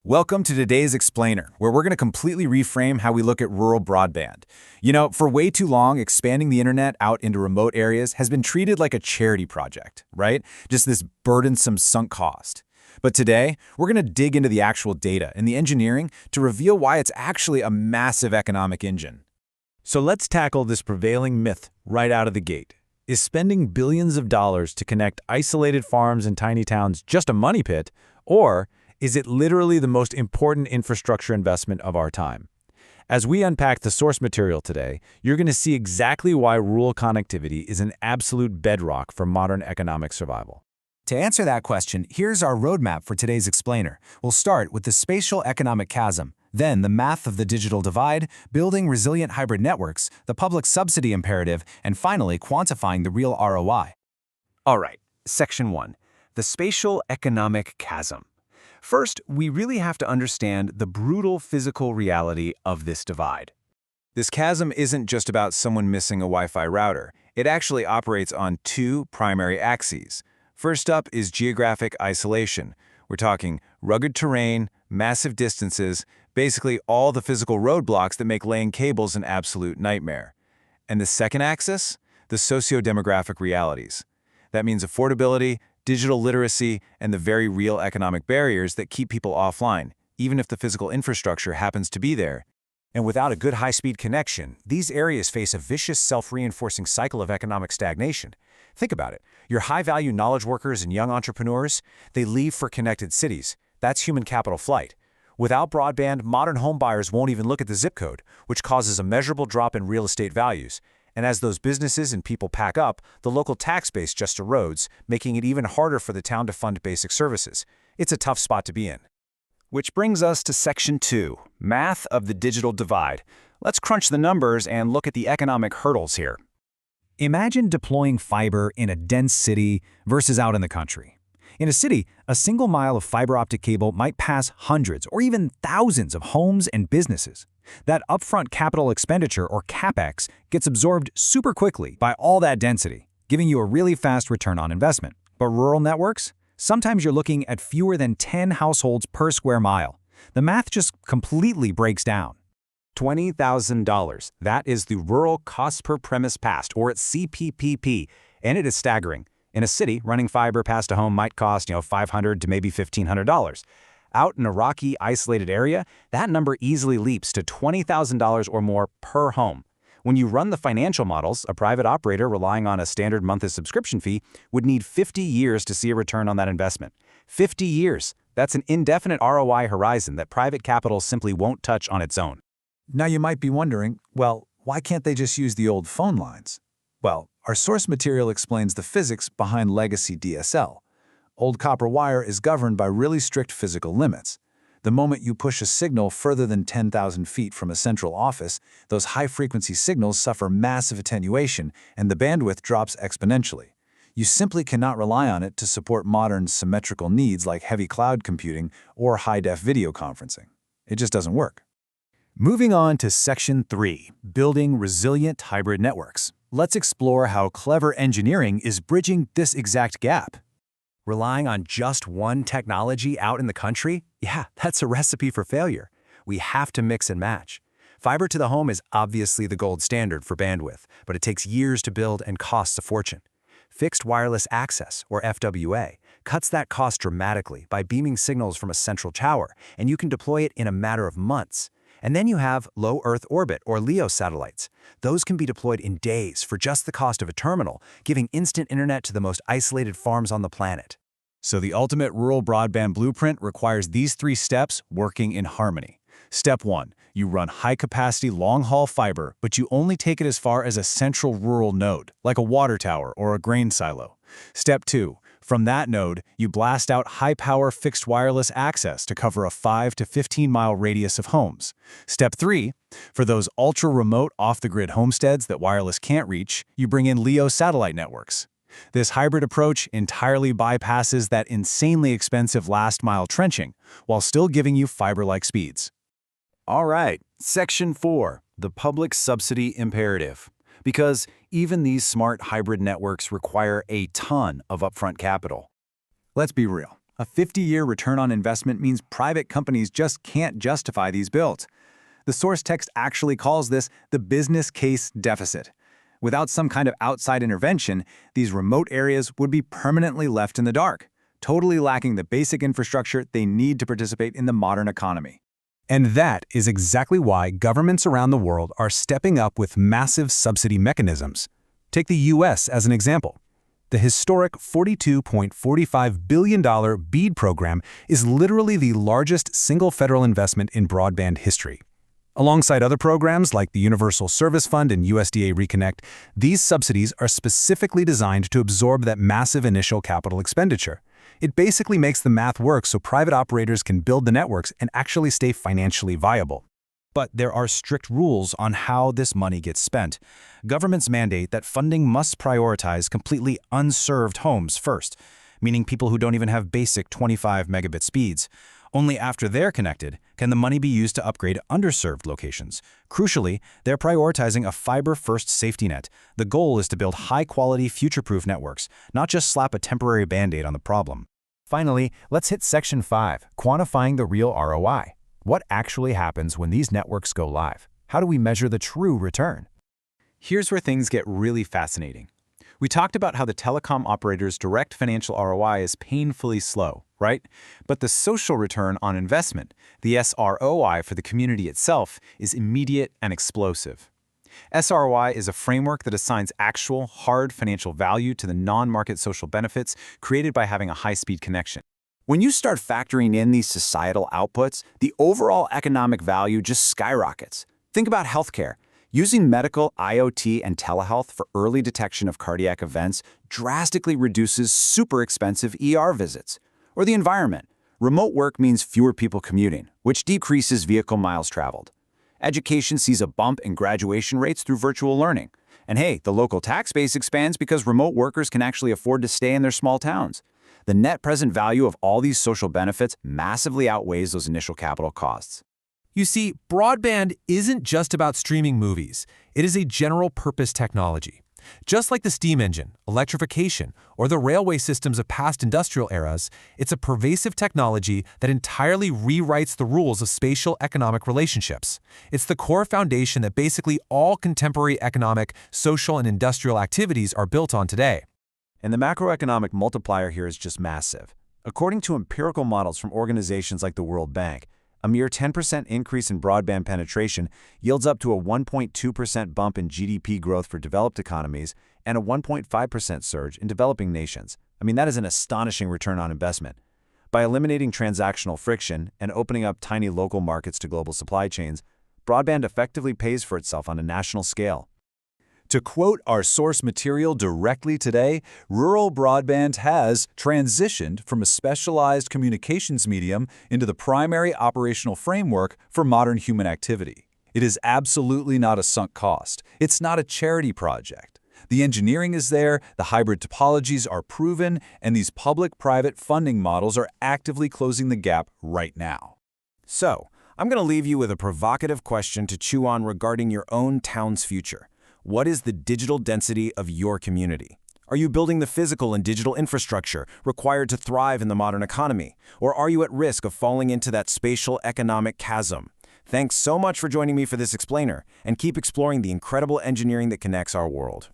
Welcome to today's Explainer, where we're going to completely reframe how we look at rural broadband. You know, for way too long, expanding the internet out into remote areas has been treated like a charity project, right? Just this burdensome sunk cost. But today, we're going to dig into the actual data and the engineering to reveal why it's actually a massive economic engine. So let's tackle this prevailing myth right out of the gate. Is spending billions of dollars to connect isolated farms and tiny towns just a money pit, or is it literally the most important infrastructure investment of our time? As we unpack the source material today, you're going to see exactly why rural connectivity is an absolute bedrock for modern economic survival. To answer that question, here's our roadmap for today's Explainer. We'll start with the spatial economic chasm, then the math of the digital divide, building resilient hybrid networks, the public subsidy imperative, and finally quantifying the real ROI. All right, Section 1, the spatial economic chasm. First, we really have to understand the brutal physical reality of this divide. This chasm isn't just about someone missing a Wi-Fi router. It actually operates on two primary axes. First up is geographic isolation. We're talking rugged terrain, massive distances, basically all the physical roadblocks that make laying cables an absolute nightmare. And the second axis? The socio-demographic realities. That means affordability, digital literacy, and the very real economic barriers that keep people offline, even if the physical infrastructure happens to be there. And without a good high-speed connection, these areas face a vicious self-reinforcing cycle of economic stagnation. Think about it. Your high-value knowledge workers and young entrepreneurs, they leave for connected cities. That's human capital flight. Without broadband, modern homebuyers won't even look at the zip code, which causes a measurable drop in real estate values. And as those businesses and people pack up, the local tax base just erodes, making it even harder for the town to fund basic services. It's a tough spot to be in. Which brings us to Section 2, math of the digital divide. Let's crunch the numbers and look at the economic hurdles here. Imagine deploying fiber in a dense city versus out in the country. In a city, a single mile of fiber optic cable might pass hundreds or even thousands of homes and businesses. That upfront capital expenditure, or CapEx, gets absorbed super quickly by all that density, giving you a really fast return on investment. But rural networks? Sometimes you're looking at fewer than 10 households per square mile. The math just completely breaks down. $20,000. That is the Rural Cost Per Premise Passed, or CPPP, and it is staggering. In a city, running fiber past a home might cost, $500 to maybe $1,500. Out in a rocky, isolated area, that number easily leaps to $20,000 or more per home. When you run the financial models, a private operator relying on a standard monthly subscription fee would need 50 years to see a return on that investment. 50 years! That's an indefinite ROI horizon that private capital simply won't touch on its own. Now you might be wondering, well, why can't they just use the old phone lines? Well, our source material explains the physics behind legacy DSL. Old copper wire is governed by really strict physical limits. The moment you push a signal further than 10,000 feet from a central office, those high-frequency signals suffer massive attenuation and the bandwidth drops exponentially. You simply cannot rely on it to support modern symmetrical needs like heavy cloud computing or high-def video conferencing. It just doesn't work. Moving on to Section 3, building resilient hybrid networks. Let's explore how clever engineering is bridging this exact gap. Relying on just one technology out in the country? Yeah, that's a recipe for failure. We have to mix and match. Fiber to the home is obviously the gold standard for bandwidth, but it takes years to build and costs a fortune. Fixed wireless access, or FWA, cuts that cost dramatically by beaming signals from a central tower, and you can deploy it in a matter of months. And then you have low Earth orbit, or LEO satellites. Those can be deployed in days for just the cost of a terminal, giving instant internet to the most isolated farms on the planet. So the ultimate rural broadband blueprint requires these three steps working in harmony. Step 1, you run high-capacity long-haul fiber, but you only take it as far as a central rural node, like a water tower or a grain silo. Step 2, from that node, you blast out high-power fixed wireless access to cover a 5 to 15-mile radius of homes. Step 3, for those ultra-remote off-the-grid homesteads that wireless can't reach, you bring in LEO satellite networks. This hybrid approach entirely bypasses that insanely expensive last-mile trenching, while still giving you fiber-like speeds. All right, Section 4, the public subsidy imperative. Because even these smart hybrid networks require a ton of upfront capital. Let's be real. A 50-year return on investment means private companies just can't justify these builds. The source text actually calls this the business case deficit. Without some kind of outside intervention, these remote areas would be permanently left in the dark, totally lacking the basic infrastructure they need to participate in the modern economy. And that is exactly why governments around the world are stepping up with massive subsidy mechanisms. Take the US as an example. The historic $42.45 billion BEAD program is literally the largest single federal investment in broadband history. Alongside other programs like the Universal Service Fund and USDA Reconnect, these subsidies are specifically designed to absorb that massive initial capital expenditure. It basically makes the math work so private operators can build the networks and actually stay financially viable. But there are strict rules on how this money gets spent. Governments mandate that funding must prioritize completely unserved homes first, meaning people who don't even have basic 25 megabit speeds. Only after they're connected can the money be used to upgrade underserved locations. Crucially, they're prioritizing a fiber-first safety net. The goal is to build high-quality, future-proof networks, not just slap a temporary Band-Aid on the problem. Finally, let's hit Section 5, quantifying the real ROI. What actually happens when these networks go live? How do we measure the true return? Here's where things get really fascinating. We talked about how the telecom operator's direct financial ROI is painfully slow, right? But the social return on investment, the SROI for the community itself, is immediate and explosive. SROI is a framework that assigns actual, hard financial value to the non-market social benefits created by having a high-speed connection. When you start factoring in these societal outputs, the overall economic value just skyrockets. Think about healthcare. Using medical, IoT, and telehealth for early detection of cardiac events drastically reduces super expensive ER visits. Or the environment. Remote work means fewer people commuting, which decreases vehicle miles traveled. Education sees a bump in graduation rates through virtual learning. And hey, the local tax base expands because remote workers can actually afford to stay in their small towns. The net present value of all these social benefits massively outweighs those initial capital costs. You see, broadband isn't just about streaming movies. It is a general-purpose technology. Just like the steam engine, electrification, or the railway systems of past industrial eras, it's a pervasive technology that entirely rewrites the rules of spatial economic relationships. It's the core foundation that basically all contemporary economic, social, and industrial activities are built on today. And the macroeconomic multiplier here is just massive. According to empirical models from organizations like the World Bank, a mere 10% increase in broadband penetration yields up to a 1.2% bump in GDP growth for developed economies and a 1.5% surge in developing nations. I mean, that is an astonishing return on investment. By eliminating transactional friction and opening up tiny local markets to global supply chains, broadband effectively pays for itself on a national scale. To quote our source material directly today, rural broadband has transitioned from a specialized communications medium into the primary operational framework for modern human activity. It is absolutely not a sunk cost. It's not a charity project. The engineering is there, the hybrid topologies are proven, and these public-private funding models are actively closing the gap right now. So, I'm going to leave you with a provocative question to chew on regarding your own town's future. What is the digital density of your community? Are you building the physical and digital infrastructure required to thrive in the modern economy? Or are you at risk of falling into that spatial economic chasm? Thanks so much for joining me for this explainer, and keep exploring the incredible engineering that connects our world.